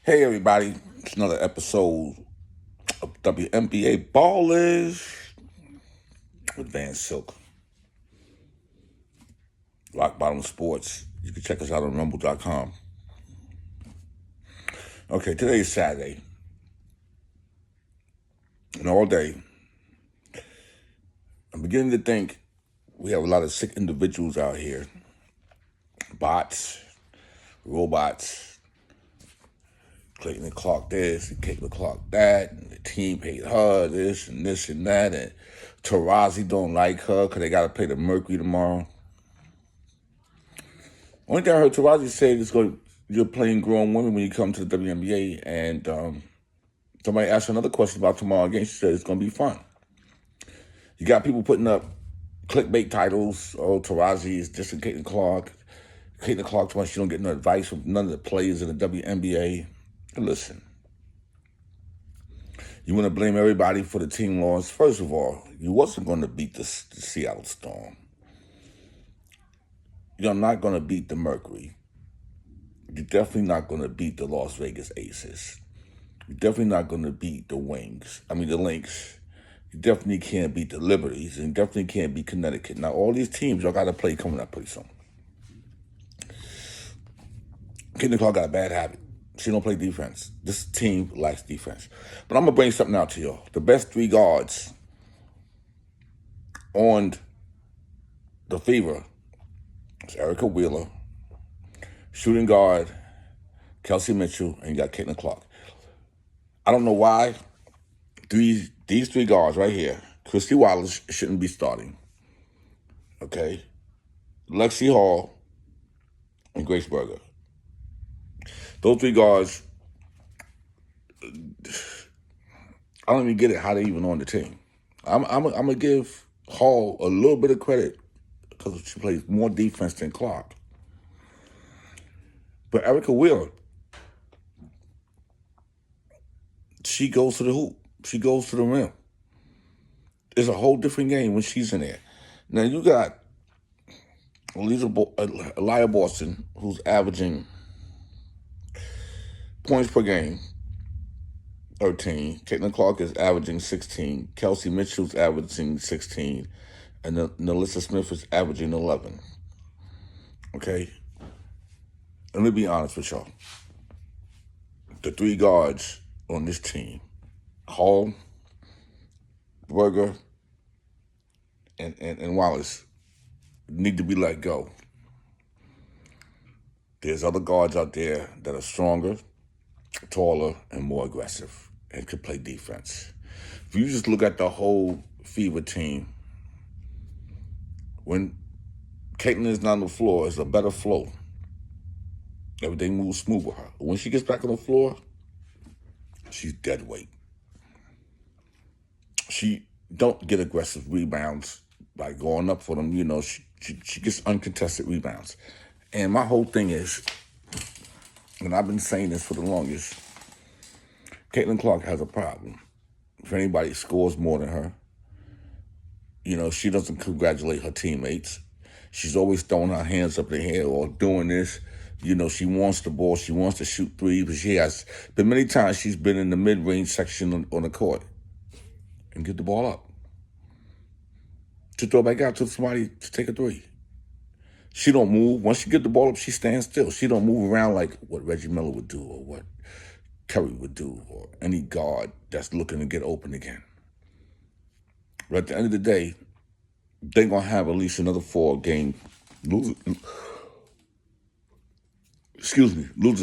Hey everybody, it's another episode of WNBA Ballers with Van Silk. Rock Bottom Sports. You can check us out on rumble.com. Okay, today is Saturday. And all day, I'm beginning to think we have a lot of sick individuals out here. Bots, robots, Clayton and Clark this, and Caitlin Clark that, and the team hate her, this and that, and Tarazi don't like her because they got to play the Mercury tomorrow. Only thing I heard Tarazi say is you're playing grown women when you come to the WNBA, and somebody asked her another question about tomorrow again. She said it's going to be fun. You got people putting up clickbait titles. Oh, Tarazi is dissing Caitlin Clark. Caitlin Clark told she don't get no advice from none of the players in the WNBA. And listen, you want to blame everybody for the team loss. First of all, you wasn't going to beat the Seattle Storm. You're not going to beat the Mercury. You're definitely not going to beat the Las Vegas Aces. You're definitely not going to beat the Lynx. You definitely can't beat the Liberties, and you definitely can't beat Connecticut. Now, all these teams y'all got to play coming up pretty soon. Caitlin Clark got a bad habit. She don't play defense. This team lacks defense. But I'm going to bring something out to y'all. The best three guards on the Fever is Erica Wheeler, shooting guard, Kelsey Mitchell, and you got Caitlin Clark. I don't know why these three guards right here, Christy Wallace shouldn't be starting. Okay? Lexi Hall and Grace Berger. Those three guards, I don't even get it how they even on the team. I'm going to give Hall a little bit of credit because she plays more defense than Clark. But Erica Wheeler, she goes to the hoop. She goes to the rim. It's a whole different game when she's in there. Now, you got Elijah Boston, who's averaging points per game, 13. Caitlin Clark is averaging 16. Kelsey Mitchell's averaging 16. And Nalissa Smith is averaging 11. Okay? Let me be honest with y'all. The three guards on this team, Hall, Berger, and Wallace, need to be let go. There's other guards out there that are stronger, taller, and more aggressive and can play defense. If you just look at the whole Fever team, when Caitlin is not on the floor, it's a better flow. Everything moves smooth with her. But when she gets back on the floor, she's dead weight. She don't get aggressive rebounds by going up for them. You know, she gets uncontested rebounds. And my whole thing is, and I've been saying this for the longest, Caitlin Clark has a problem. If anybody scores more than her, you know, she doesn't congratulate her teammates. She's always throwing her hands up in the air or doing this. You know, she wants the ball. She wants to shoot threes, but she has been many times she's been in the mid-range section on the court and get the ball up to throw back out to somebody to take a three. She don't move. Once she get the ball up, she stands still. She don't move around like what Reggie Miller would do or what Curry would do or any guard that's looking to get open again. But at the end of the day, they're going to have at least another 4-game loser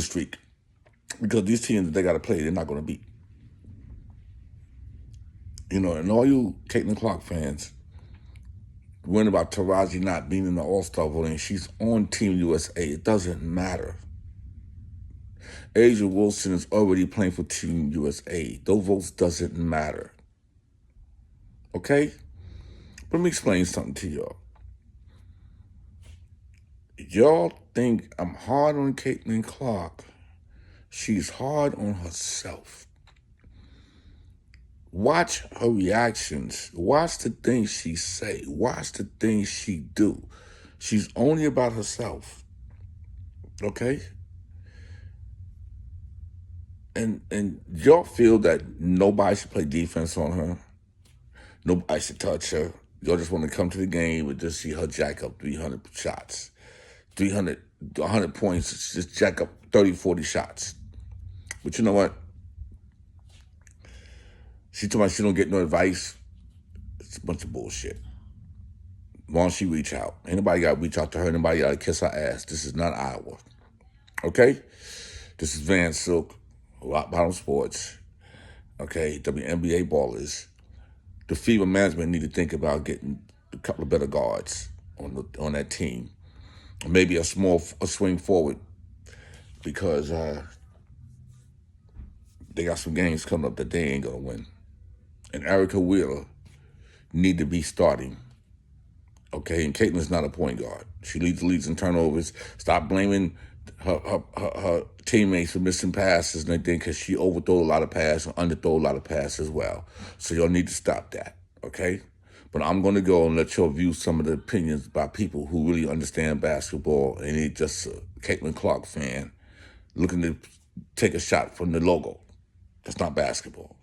streak. Because these teams that they got to play, they're not going to beat. You know, and all you Caitlin Clark fans worrying about Tarazi not being in the All-Star voting, she's on Team USA. It doesn't matter. Asia Wilson is already playing for Team USA. Those votes doesn't matter. Okay? Let me explain something to y'all. Y'all think I'm hard on Caitlin Clark. She's hard on herself. Watch her reactions. Watch the things she say. Watch the things she do. She's only about herself. Okay? And y'all feel that nobody should play defense on her. Nobody should touch her. Y'all just want to come to the game and just see her jack up 300 shots. 300, 100 points, just jack up 30, 40 shots. But you know what? She told me she don't get no advice. It's a bunch of bullshit. Why don't she reach out? Ain't nobody got to reach out to her. Nobody got to kiss her ass. This is not Iowa. Okay? This is Van Silk, Rock Bottom Sports. Okay? WNBA ballers. The FIBA management need to think about getting a couple of better guards on that team. Maybe a swing forward, because they got some games coming up that they ain't gonna win. And Erica Wheeler need to be starting. Okay, and Caitlin's not a point guard. She leads in turnovers. Stop blaming her teammates for missing passes and everything, because she overthrow a lot of passes and underthrow a lot of passes as well. So y'all need to stop that, okay? But I'm going to go and let y'all view some of the opinions by people who really understand basketball and ain't just a Caitlin Clark fan looking to take a shot from the logo. That's not basketball.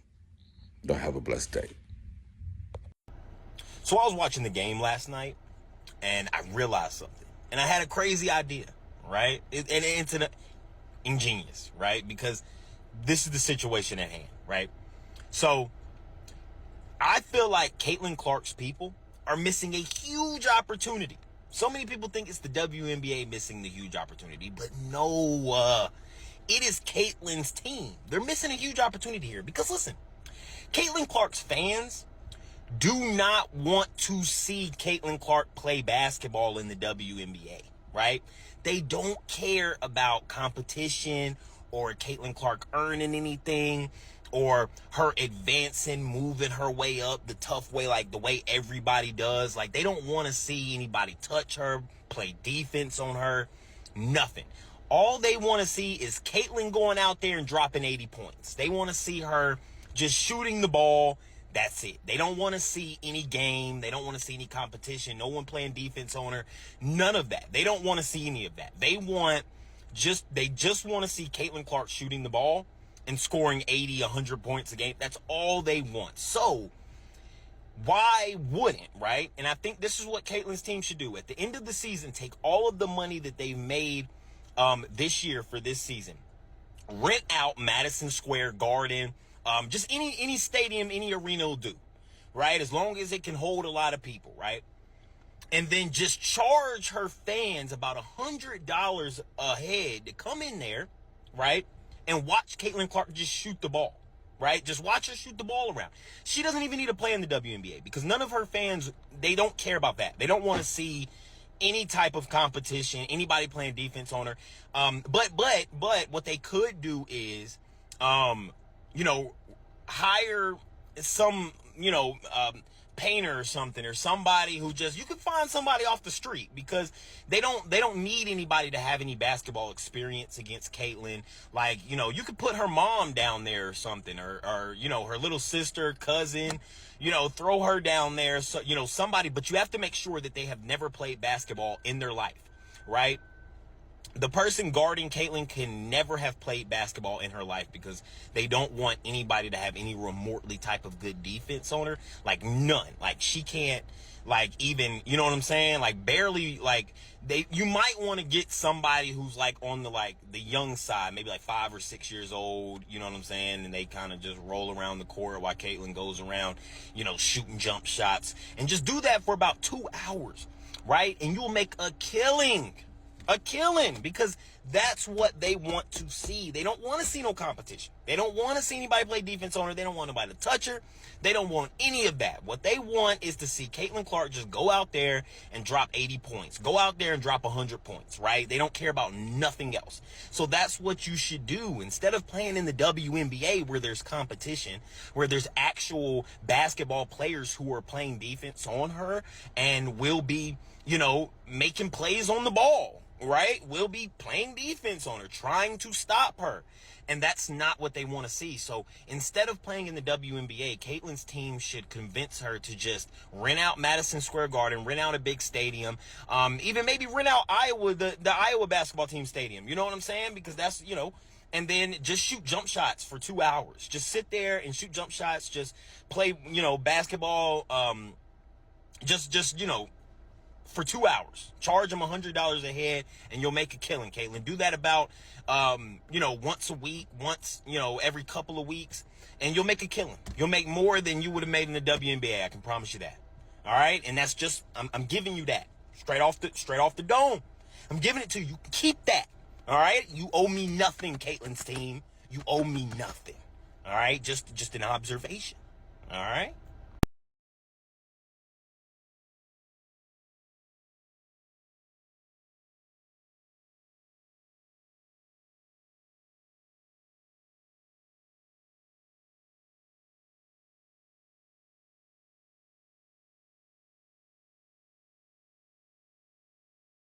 Y'all have a blessed day. So I was watching the game last night, and I realized something. And I had a crazy idea, right? And it's ingenious, right? Because this is the situation at hand, right? So I feel like Caitlin Clark's people are missing a huge opportunity. So many people think it's the WNBA missing the huge opportunity, but no, it is Caitlin's team. They're missing a huge opportunity here because, listen, Caitlin Clark's fans do not want to see Caitlin Clark play basketball in the WNBA, right? They don't care about competition or Caitlin Clark earning anything or her advancing, moving her way up the tough way, like the way everybody does. Like, they don't want to see anybody touch her, play defense on her, nothing. All they want to see is Caitlin going out there and dropping 80 points. They want to see her just shooting the ball. That's it. They don't want to see any game. They don't want to see any competition. No one playing defense on her. None of that. They don't want to see any of that. They just want to see Caitlin Clark shooting the ball and scoring 80, 100 points a game. That's all they want. So why wouldn't, right? And I think this is what Caitlin's team should do. At the end of the season, take all of the money that they've made this year for this season. Rent out Madison Square Garden. Just any stadium, any arena will do, right? As long as it can hold a lot of people, right? And then just charge her fans about $100 a head to come in there, right? And watch Caitlin Clark just shoot the ball, right? Just watch her shoot the ball around. She doesn't even need to play in the WNBA because none of her fans, they don't care about that. They don't want to see any type of competition, anybody playing defense on her. But what they could do is, hire some, painter or something, or somebody who you could find somebody off the street, because they don't need anybody to have any basketball experience against Caitlin. Like, you could put her mom down there or something, or her little sister, cousin, throw her down there. So, somebody, but you have to make sure that they have never played basketball in their life, right? The person guarding Caitlin can never have played basketball in her life, because they don't want anybody to have any remotely type of good defense on her. Like, none. Like, she can't, like, even, you know what I'm saying? Like, barely, like, you might want to get somebody who's, like, on the young side, maybe like 5 or 6 years old, you know what I'm saying? And they kind of just roll around the court while Caitlin goes around, shooting jump shots. And just do that for about 2 hours, right? And you'll make a killing, because that's what they want to see. They don't want to see no competition. They don't want to see anybody play defense on her. They don't want nobody to touch her. They don't want any of that. What they want is to see Caitlin Clark just go out there and drop 80 points. Go out there and drop 100 points, right? They don't care about nothing else. So that's what you should do. Instead of playing in the WNBA, where there's competition, where there's actual basketball players who are playing defense on her and will be, making plays on the ball, right? We'll be playing defense on her, trying to stop her. And that's not what they want to see. So instead of playing in the WNBA, Caitlin's team should convince her to just rent out Madison Square Garden, rent out a big stadium, even maybe rent out Iowa, the Iowa basketball team stadium. You know what I'm saying? Because that's, and then just shoot jump shots for 2 hours. Just sit there and shoot jump shots. Just play, basketball. For 2 hours. Charge them $100 a head, and you'll make a killing, Caitlin. Do that about, once a week, every couple of weeks, and you'll make a killing. You'll make more than you would have made in the WNBA. I can promise you that. All right, and that's just I'm giving you that straight off the dome. I'm giving it to you. Keep that. All right, you owe me nothing, Caitlin's team. You owe me nothing. All right, just an observation. All right.